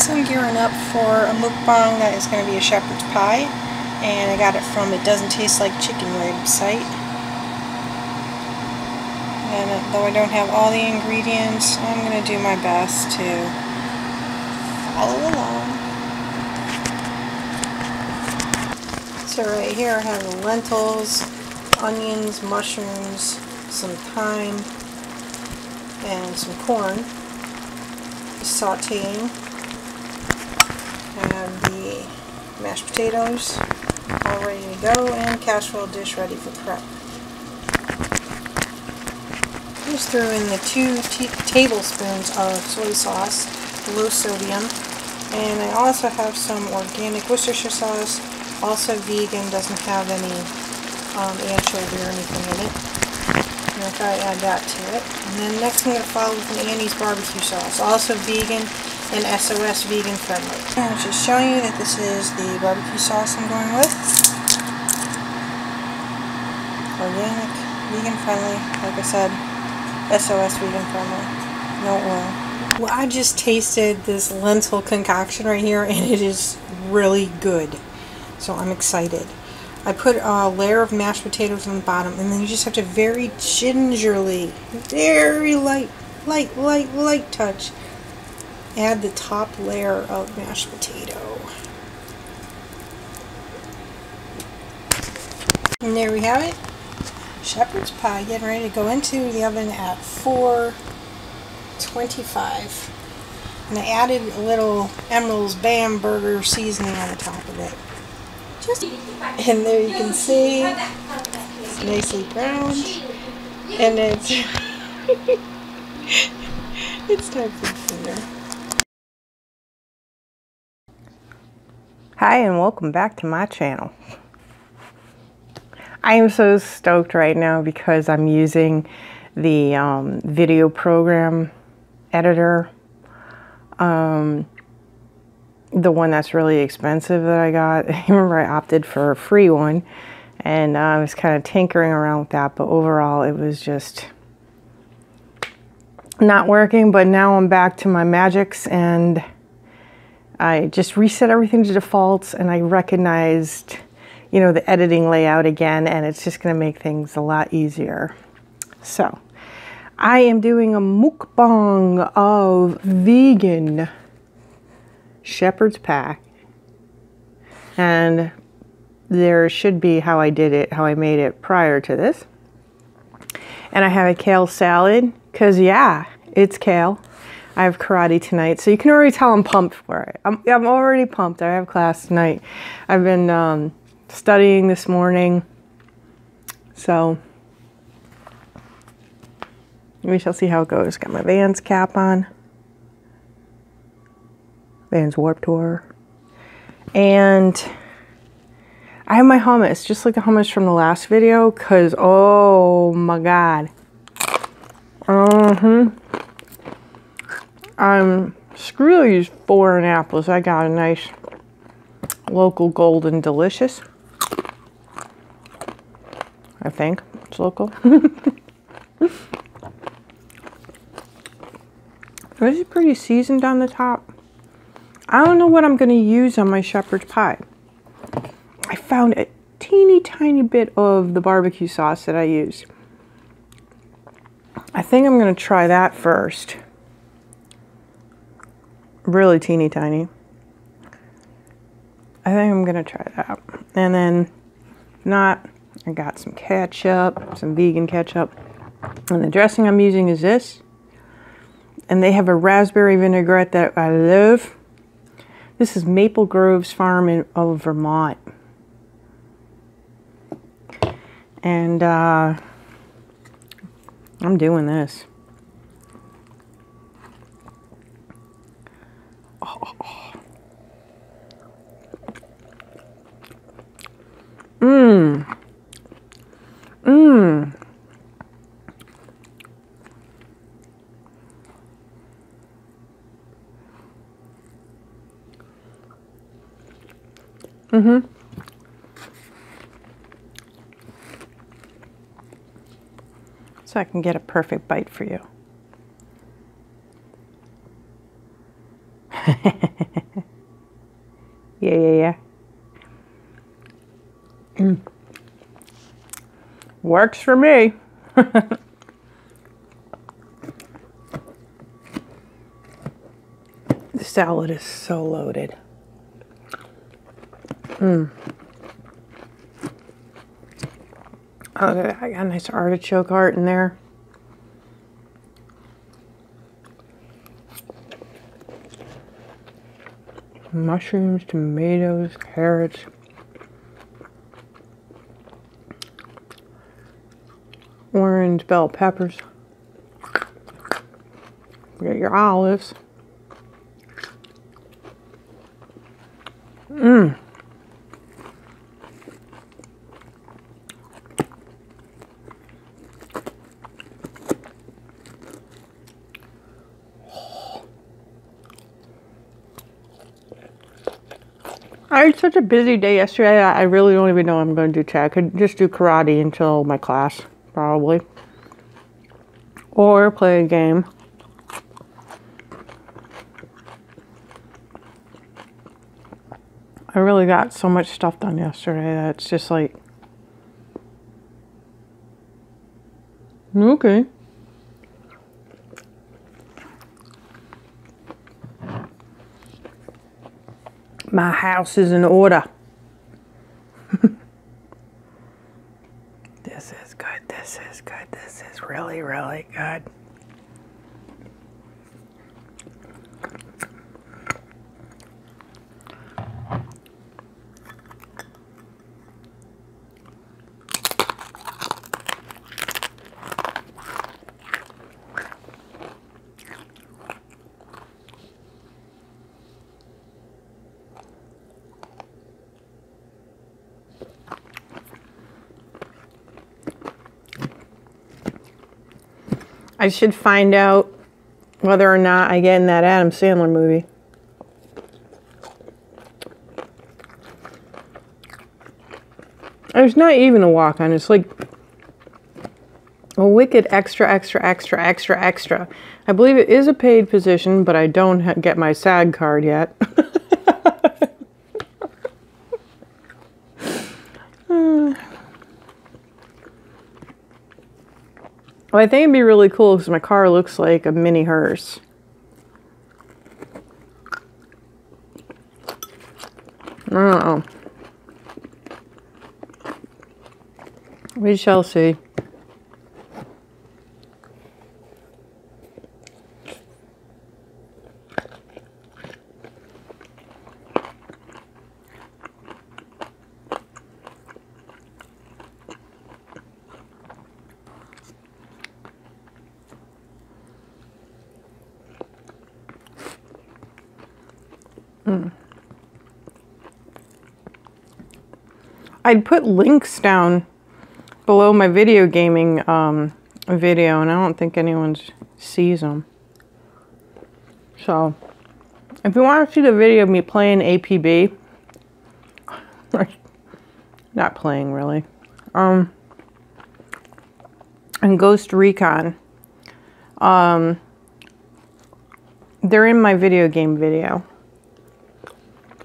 Guys, I'm gearing up for a mukbang that is going to be a shepherd's pie, and I got it from It Doesn't Taste Like Chicken website. And though I don't have all the ingredients, I'm going to do my best to follow along. So right here I have the lentils, onions, mushrooms, some thyme, and some corn. Sauteing. I have the mashed potatoes all ready to go, and casserole dish ready for prep. Just threw in the 2 tablespoons of soy sauce, low sodium, and I also have some organic Worcestershire sauce, also vegan, doesn't have any anchovy or anything in it. I'm going to try to add that to it. And then next I'm going to follow with an Annie's barbecue sauce, also vegan and SOS vegan friendly. And I'm just showing you that this is the barbecue sauce I'm going with. Organic, vegan friendly, like I said, SOS vegan friendly, no oil. Well, I just tasted this lentil concoction right here and it is really good. So I'm excited. I put a layer of mashed potatoes on the bottom, and then you just have to very gingerly, very light touch, add the top layer of mashed potato. And there we have it. Shepherd's pie getting ready to go into the oven at 425. And I added a little Emeril's Bamberger seasoning on the top of it. And there you can see it's nicely browned, and it's it's time for dinner. Hi, and welcome back to my channel. I am so stoked right now because I'm using the video program editor. The one that's really expensive that I got. I remember I opted for a free one, and I was kind of tinkering around with that, but overall it was just not working. But now I'm back to my magics, and I just reset everything to defaults, and I recognized, you know, the editing layout again, and it's just going to make things a lot easier. So I am doing a mukbang of vegan shepherd's pie, and there should be how I did it, how I made it prior to this. And I have a kale salad, because yeah, it's kale. I have karate tonight, so you can already tell I'm pumped for it. I'm already pumped. I have class tonight. I've been studying this morning, so we shall see how it goes. Got my Vans cap on. Vans Warped Tour. And I have my hummus, just like the hummus from the last video, because, oh my god. Screw these foreign apples. I got a nice local Golden Delicious. I think it's local. This is pretty seasoned on the top. I don't know what I'm going to use on my shepherd's pie. I found a teeny tiny bit of the barbecue sauce that I used. I think I'm going to try that first. Really teeny tiny. I think I'm going to try that. And then, if not, I got some ketchup, some vegan ketchup. And the dressing I'm using is this. And they have a raspberry vinaigrette that I love. This is Maple Groves Farm of Vermont. And I'm doing this. So I can get a perfect bite for you. Yeah. Works for me. The salad is so loaded. Oh, I got a nice artichoke heart in there. Mushrooms, tomatoes, carrots. Orange bell peppers. You got your olives. I had such a busy day yesterday. I really don't even know what I'm going to do today. I could just do karate until my class, probably. Or play a game. I really got so much stuff done yesterday that it's just like... Okay. My house is in order. This is good. This is good. This is really, really good. I should find out whether or not I get in that Adam Sandler movie. It's not even a walk-on. It's like a wicked extra. I believe it is a paid position, but I don't get my SAG card yet. Well, I think it'd be really cool because my car looks like a mini hearse. I don't know. We shall see. I'd put links down below my video gaming video, and I don't think anyone sees them. So, if you want to see the video of me playing APB, not playing really, and Ghost Recon, they're in my video game video.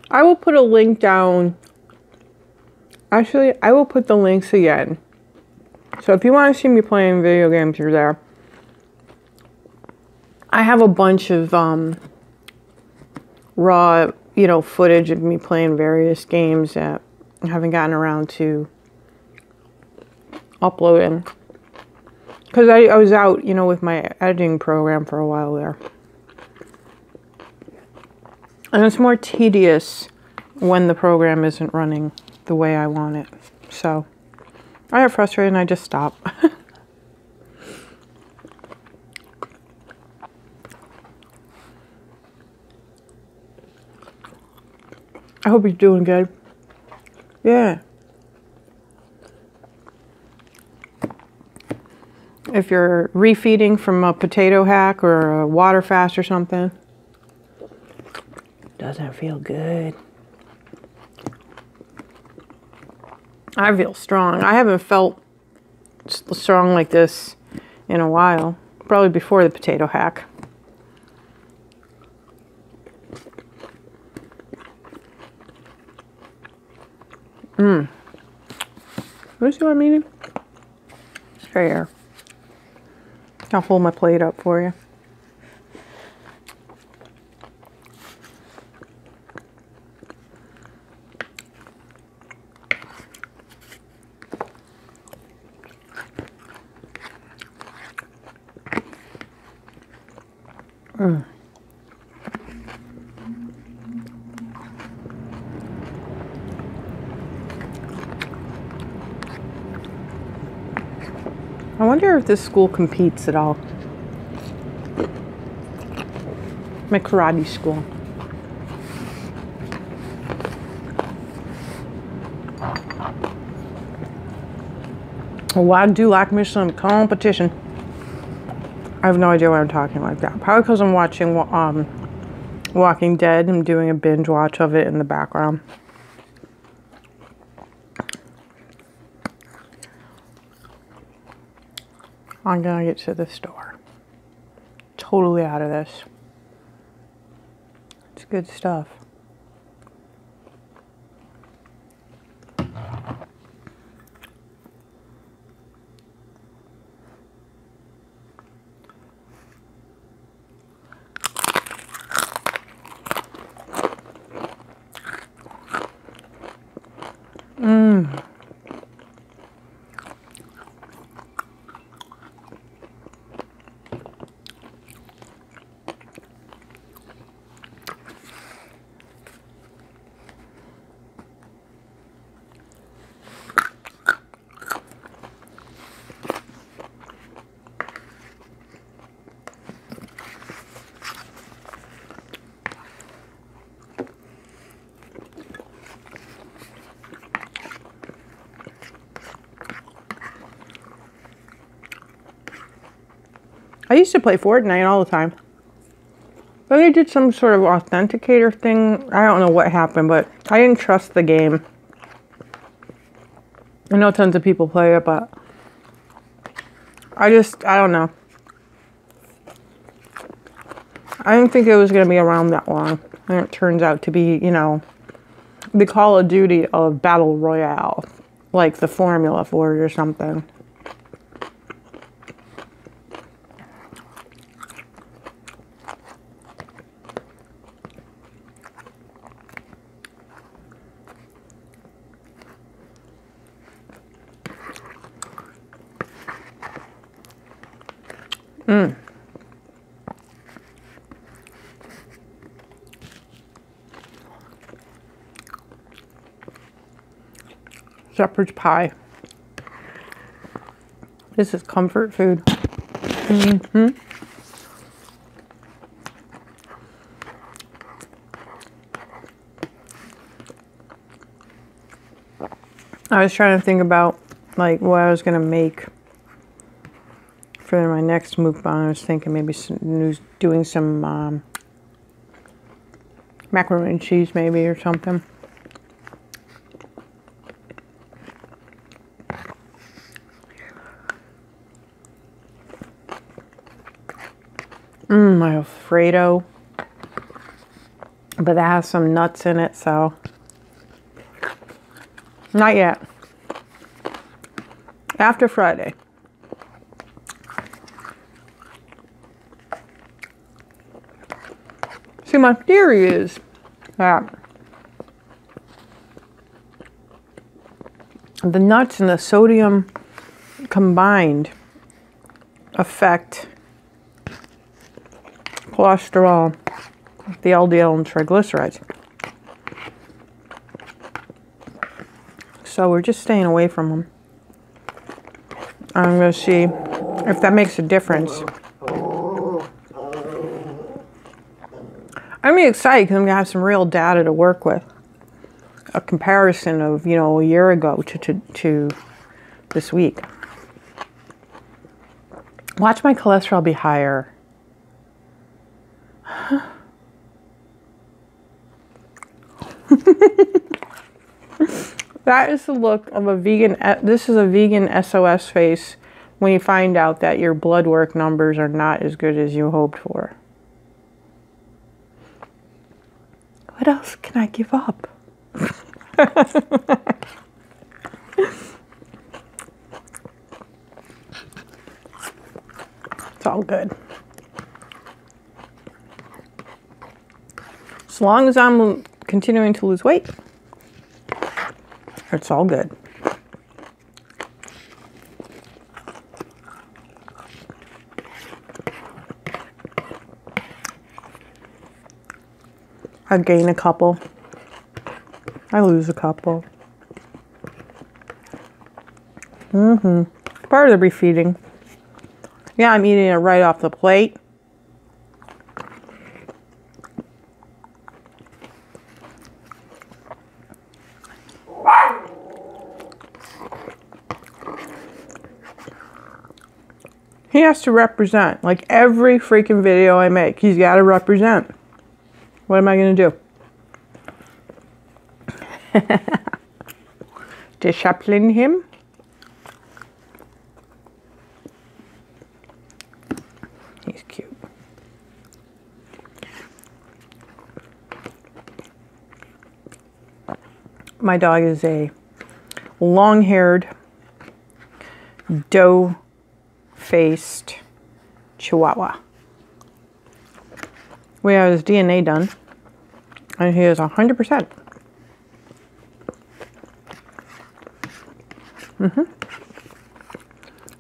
I will put a link down. Actually, I will put the links again. So if you want to see me playing video games, you're there. I have a bunch of raw, footage of me playing various games that I haven't gotten around to uploading. Because I was out, with my editing program for a while there. And it's more tedious when the program isn't running the way I want it. So I get frustrated and I just stop. I hope you're doing good. Yeah. If you're refeeding from a potato hack or a water fast or something, doesn't feel good. I feel strong. I haven't felt strong like this in a while. Probably before the potato hack. You see what I'm eating? Straight here. I'll hold my plate up for you. I wonder if this school competes at all. My karate school. Well, I do like me some competition. I have no idea why I'm talking like that. Probably because I'm watching Walking Dead. I'm doing a binge watch of it in the background. I'm gonna get to the store. Totally out of this. It's good stuff. I used to play Fortnite all the time. But they did some sort of authenticator thing. I don't know what happened, but I didn't trust the game. I know tons of people play it, but I don't know. I didn't think it was going to be around that long. And it turns out to be, you know, the Call of Duty of Battle Royale. Like the formula for it or something. Shepherd's pie. This is comfort food. I was trying to think about like what I was gonna make for my next mukbang. I was thinking maybe doing some macaroni and cheese maybe or something. My Alfredo. But that has some nuts in it, so not yet. After Friday. See, my theory is that the nuts and the sodium combined affect cholesterol, the LDL, and triglycerides. So we're just staying away from them. I'm going to see if that makes a difference. I'm excited because I'm going to have some real data to work with. A comparison of, you know, a year ago to this week. Watch my cholesterol be higher. That is the look of a vegan. This is a vegan SOS face when you find out that your blood work numbers are not as good as you hoped for. What else can I give up? It's all good. As long as I'm continuing to lose weight, it's all good. I gain a couple. I lose a couple. Part of the refeeding. Yeah, I'm eating it right off the plate. He has to represent. Like every freaking video I make, he's got to represent. What am I going to do? Discipline him? He's cute. My dog is a long-haired, doe-faced Chihuahua. We have his DNA done, and he is 100%.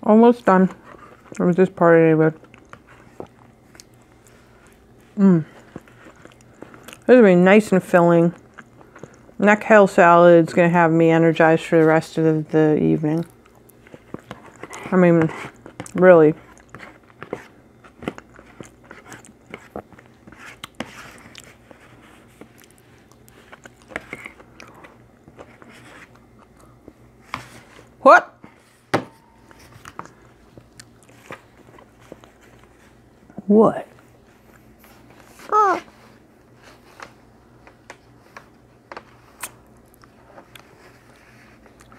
Almost done. It was this part anyway. This will be nice and filling. And that kale salad is going to have me energized for the rest of the evening. I mean, really. What? What? Oh.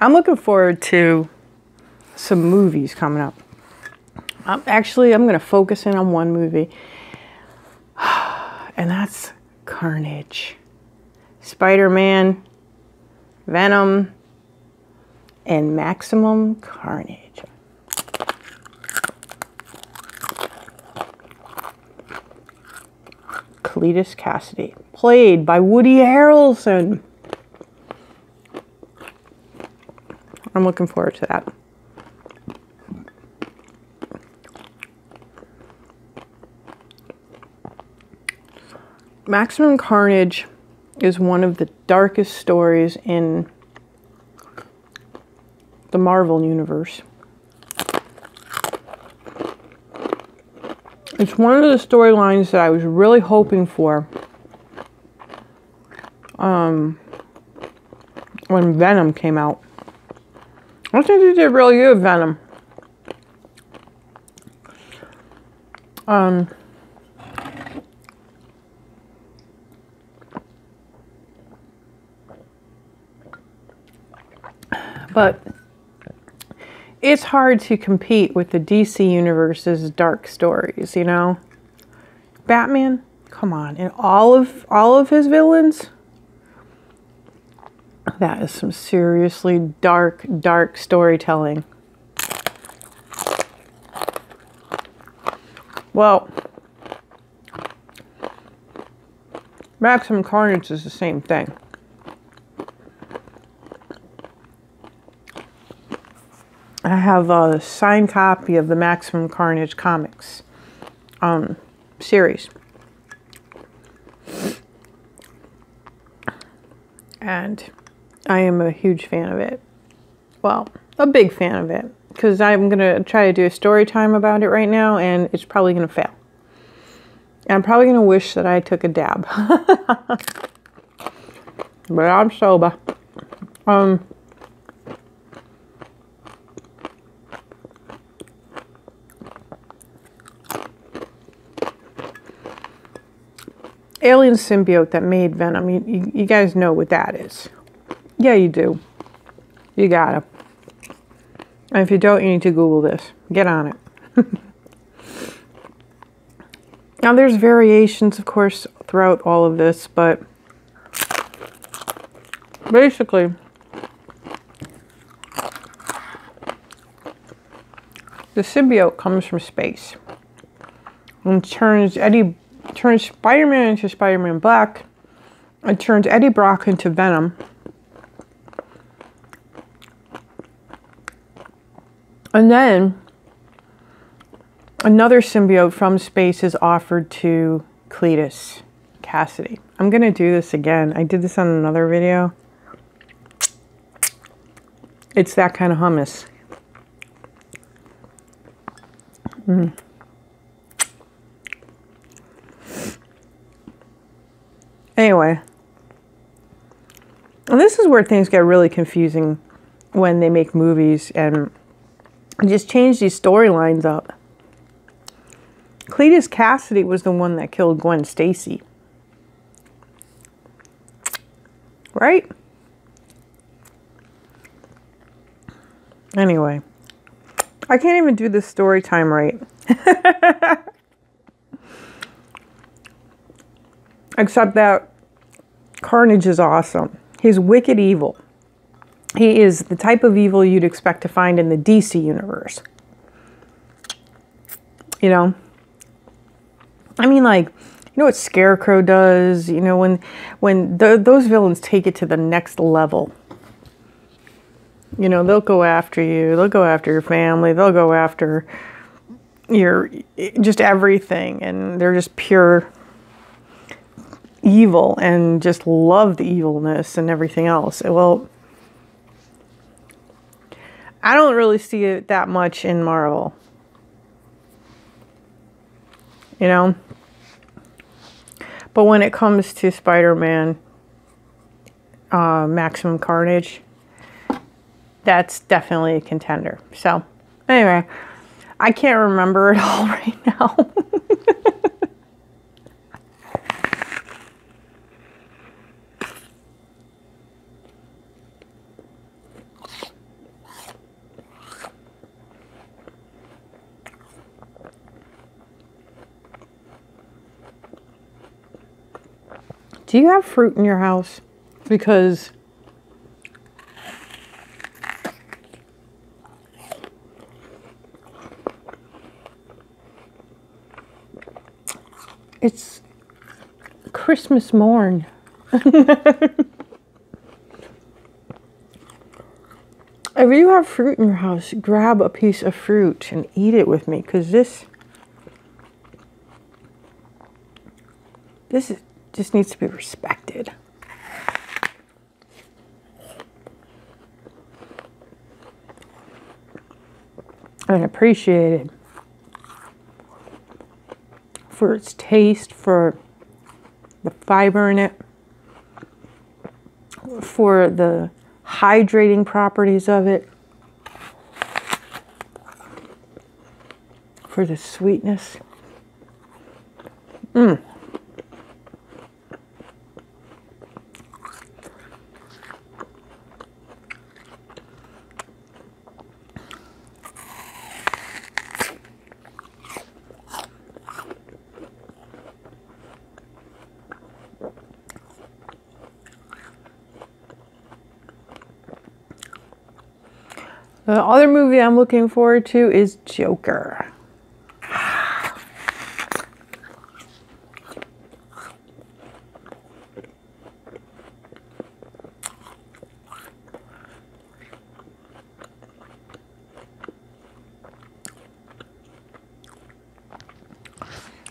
I'm looking forward to some movies coming up. I'm going to focus in on one movie. And that's Carnage. Spider-Man, Venom, and Maximum Carnage. Cletus Cassidy, played by Woody Harrelson. I'm looking forward to that. Maximum Carnage is one of the darkest stories in the Marvel universe. It's one of the storylines that I was really hoping for when Venom came out. I think they did really good with Venom. But it's hard to compete with the DC universe's dark stories, you know? Batman, come on, and all of his villains, that is some seriously dark storytelling. Well, Maximum Carnage is the same thing. I have a signed copy of the Maximum Carnage comics series. And I am a huge fan of it. Well, a big fan of it. Because I'm going to try to do a story time about it right now, and it's probably going to fail. And I'm probably going to wish that I took a dab. But I'm sober. Alien symbiote that made Venom. You guys know what that is. Yeah, you do. You gotta. And if you don't, you need to Google this. Get on it. Now, there's variations, of course, throughout all of this, but basically, the symbiote comes from space. and turns Spider-Man into Spider-Man Black. It turns Eddie Brock into Venom. And then another symbiote from space is offered to Cletus Cassidy. I'm going to do this again. I did this on another video. It's that kind of hummus. Anyway. And this is where things get really confusing when they make movies and just change these storylines up. Cletus Cassidy was the one that killed Gwen Stacy. Right? Anyway. I can't even do this story time right. Except that Carnage is awesome. He's wicked evil. He is the type of evil you'd expect to find in the DC universe. You know? I mean, like, you know what Scarecrow does? You know, when those villains take it to the next level. You know, they'll go after you. They'll go after your family. They'll go after just everything. And they're just pure evil and just love the evilness and everything else. Well, I don't really see it that much in Marvel. You know? But when it comes to Spider-Man, Maximum Carnage, that's definitely a contender. So, anyway, I can't remember it all right now. Do you have fruit in your house? Because it's Christmas morn. If you have fruit in your house, grab a piece of fruit and eat it with me, because this just needs to be respected. And appreciated for its taste, for the fiber in it, for the hydrating properties of it, for the sweetness. The other movie I'm looking forward to is Joker.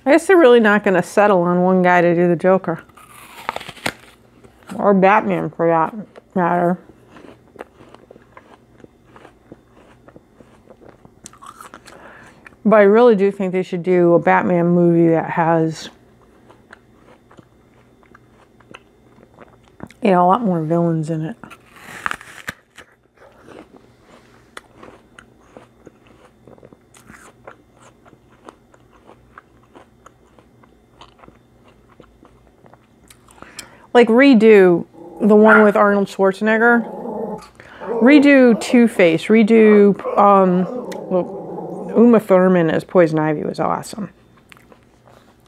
I guess they're really not going to settle on one guy to do the Joker. Or Batman, for that matter. But I really do think they should do a Batman movie that has, you know, a lot more villains in it. Like redo the one with Arnold Schwarzenegger. Redo Two-Face. Redo, Uma Thurman as Poison Ivy was awesome.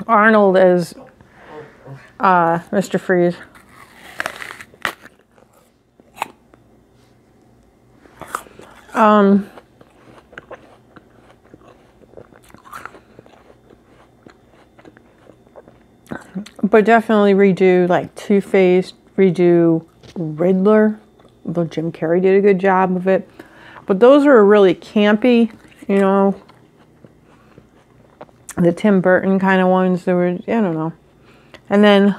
Arnold as Mr. Freeze. But definitely redo like Two-Face, redo Riddler. Although Jim Carrey did a good job of it. But those are really campy, you know. The Tim Burton kind of ones. There were, I don't know. And then,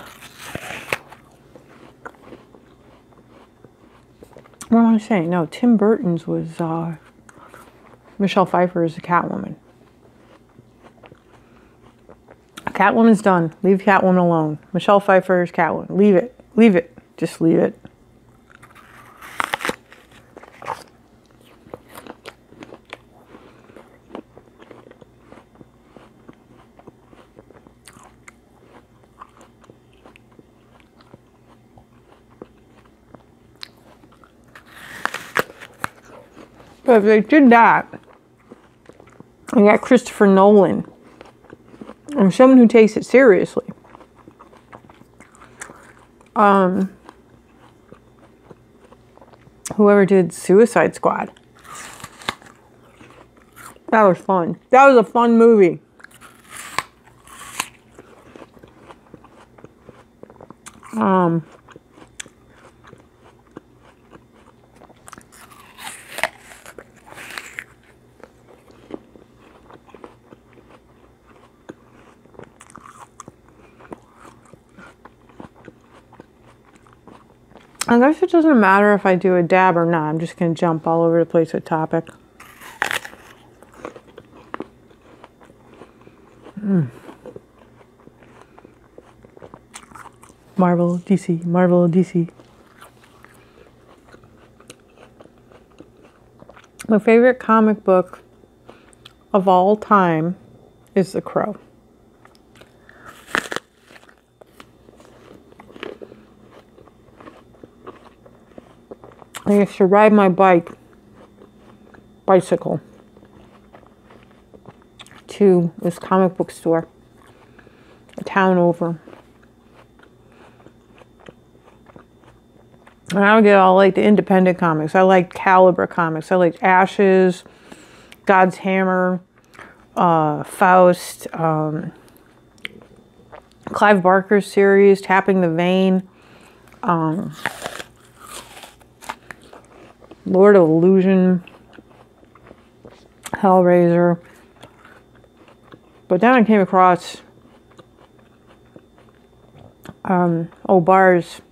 what am I saying? No, Tim Burton's was Michelle Pfeiffer as the Catwoman. Catwoman's done. Leave Catwoman alone. Michelle Pfeiffer is Catwoman. Leave it. Leave it. Just leave it. But if they did that, you got Christopher Nolan, and someone who takes it seriously. Whoever did Suicide Squad. That was fun. That was a fun movie. I guess it doesn't matter if I do a dab or not. I'm just going to jump all over the place with topic. Marvel, DC, Marvel, DC. My favorite comic book of all time is The Crow. I used to ride my bicycle to this comic book store, a town over. And I would get all like the independent comics. I liked Caliber comics. I liked Ashes, God's Hammer, Faust, Clive Barker's series, Tapping the Vein, Lord of Illusion, Hellraiser. But then I came across O'Barr's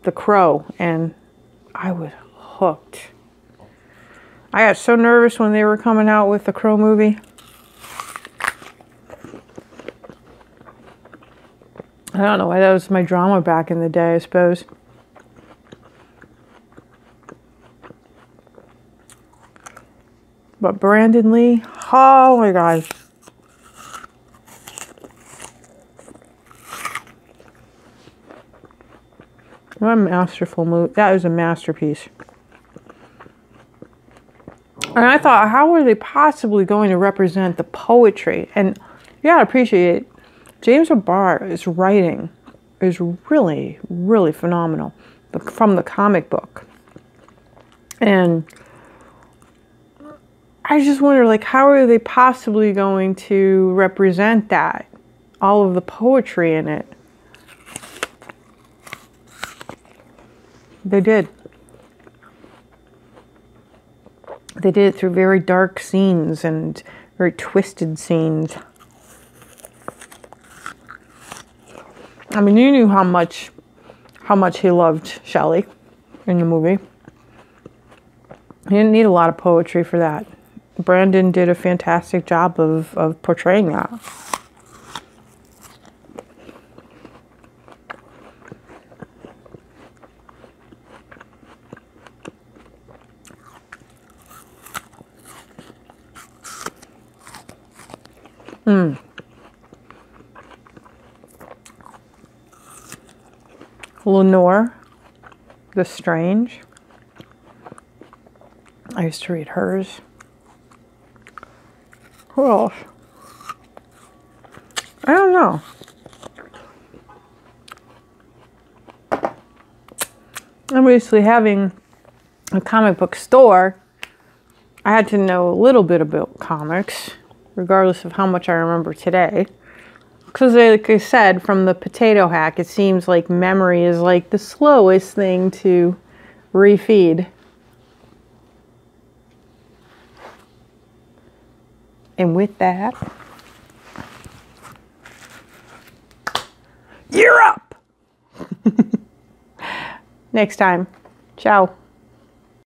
The Crow, and I was hooked. I got so nervous when they were coming out with the Crow movie. I don't know why, that was my drama back in the day, I suppose. But Brandon Lee, oh my gosh. What a masterful movie. That was a masterpiece. And I thought, how are they possibly going to represent the poetry? And you gotta appreciate, James O'Barr's writing is really, really phenomenal from the comic book. And I just wonder, like, how are they possibly going to represent that? All of the poetry in it. They did. They did it through very dark scenes and very twisted scenes. I mean, you knew how much he loved Shelley in the movie. He didn't need a lot of poetry for that. Brandon did a fantastic job of portraying that. Lenore the Strange. I used to read hers. Who else? I don't know. Obviously, having a comic book store, I had to know a little bit about comics, regardless of how much I remember today. Because like I said, from the potato hack, it seems like memory is like the slowest thing to refeed. And with that, you're up! Next time. Ciao.